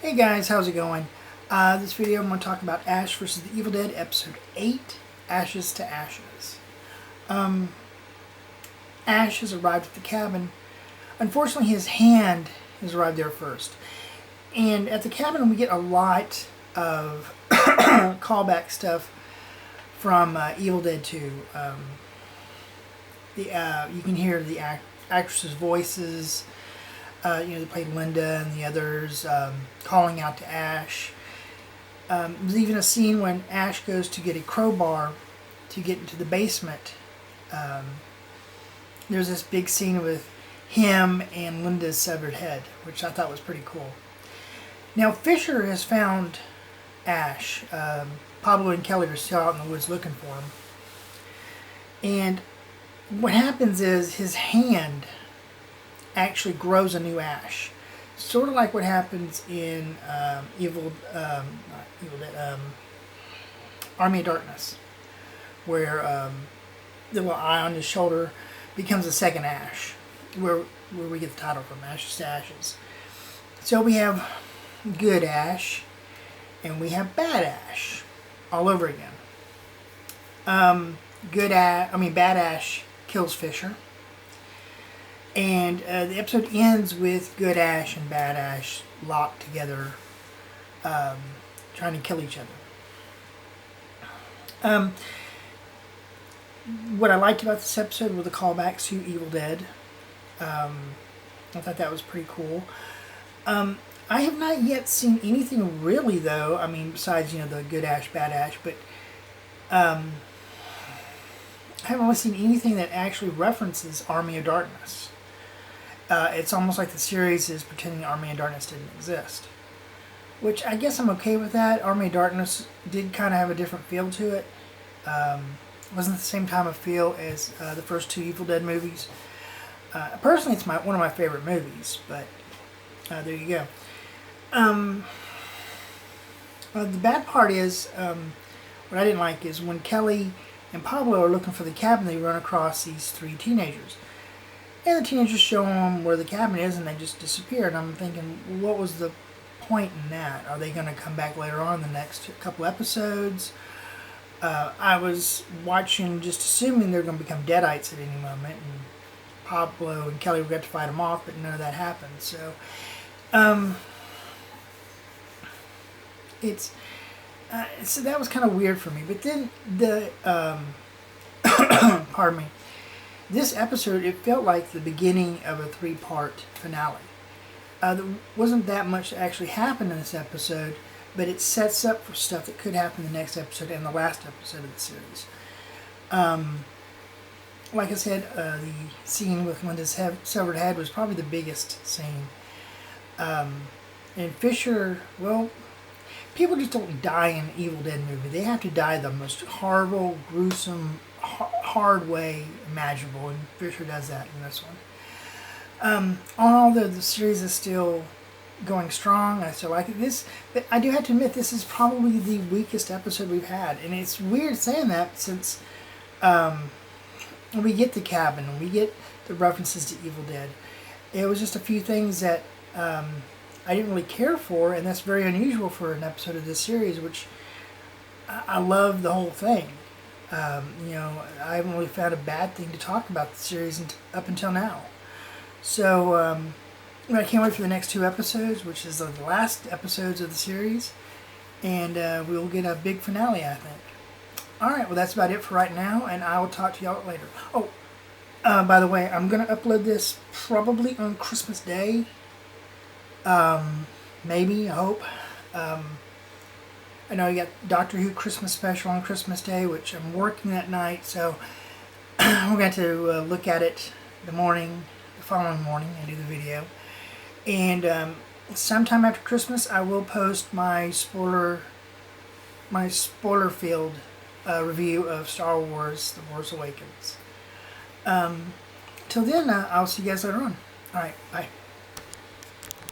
Hey guys, how's it going? This video I'm going to talk about Ash vs. the Evil Dead, Episode 8, Ashes to Ashes. Ash has arrived at the cabin. Unfortunately, his hand has arrived there first. And at the cabin we get a lot of callback stuff from Evil Dead 2. You can hear the actresses' voices. They played Linda and the others calling out to Ash. There's even a scene when Ash goes to get a crowbar to get into the basement. There's this big scene with him and Linda's severed head, which I thought was pretty cool. Now Fisher has found Ash. Pablo and Kelly are still out in the woods looking for him. And what happens is his hand actually grows a new Ash, sort of like what happens in Army of Darkness, where the little eye on his shoulder becomes a second Ash, where we get the title from, Ashes to Ashes. So we have good Ash and we have bad Ash all over again. Bad Ash kills Fisher. And the episode ends with good Ash and bad Ash locked together, trying to kill each other. What I liked about this episode were the callbacks to Evil Dead. I thought that was pretty cool. I have not yet seen anything really, though. I mean, besides the good Ash, bad Ash, but I haven't really seen anything that actually references Army of Darkness. It's almost like the series is pretending Army of Darkness didn't exist. Which I guess I'm okay with that. Army of Darkness did kind of have a different feel to it. It wasn't the same time of feel as the first two Evil Dead movies. Personally, it's one of my favorite movies, but there you go. The bad part is, what I didn't like is when Kelly and Pablo are looking for the cabin, they run across these three teenagers. And the teenagers show them where the cabin is and they just disappear. And I'm thinking, what was the point in that? Are they going to come back later on in the next couple episodes? I was watching just assuming they're going to become Deadites at any moment. And Pablo and Kelly were going to fight them off, but none of that happened. So, so that was kind of weird for me. But then pardon me. This episode, it felt like the beginning of a 3-part finale. There wasn't that much that actually happened in this episode, but it sets up for stuff that could happen in the next episode and the last episode of the series. Like I said, the scene with Linda's severed head was probably the biggest scene. And Fisher, well, people just don't die in an Evil Dead movie. They have to die the most horrible, gruesome, hard way imaginable, and Fisher does that in this one. Although the series is still going strong, I still like it. But I do have to admit, this is probably the weakest episode we've had, and it's weird saying that since we get the cabin and we get the references to Evil Dead. It was just a few things that I didn't really care for, and that's very unusual for an episode of this series, which I love the whole thing. I haven't really found a bad thing to talk about the series up until now. So, I can't wait for the next 2 episodes, which is the last episodes of the series. And we'll get a big finale, I think. Alright, well that's about it for right now, and I will talk to y'all later. Oh, by the way, I'm going to upload this probably on Christmas Day. Maybe, I hope. I know you got Doctor Who Christmas special on Christmas Day, which I'm working that night, so we're going to look at it the following morning, and do the video. And sometime after Christmas, I will post my spoiler filled review of Star Wars: The Force Awakens. Till then, I'll see you guys later on. All right, bye.